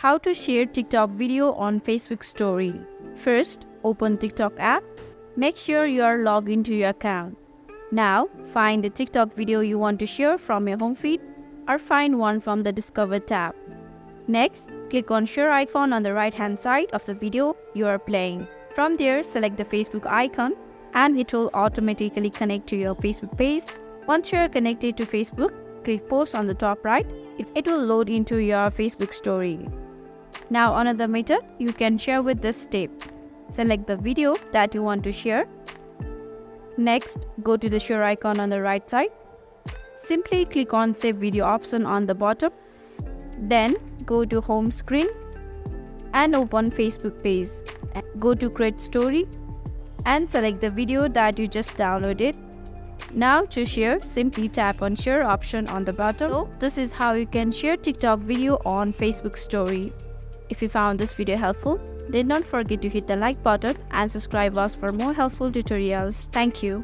How to share TikTok video on Facebook story. First, open TikTok app. Make sure you are logged into your account. Now, find the TikTok video you want to share from your home feed or find one from the Discover tab. Next, click on share icon on the right hand side of the video you are playing. From there, select the Facebook icon and it will automatically connect to your Facebook page. Once you are connected to Facebook, click post on the top right. It will load into your Facebook story. Now another method you can share with this step. Select the video that you want to share. Next, go to the share icon on the right side. Simply click on save video option on the bottom. Then go to home screen and open Facebook page. Go to create story and select the video that you just downloaded. Now to share, simply tap on share option on the bottom. So this is how you can share TikTok video on Facebook story. If you found this video helpful, then don't forget to hit the like button and subscribe us for more helpful tutorials. Thank you.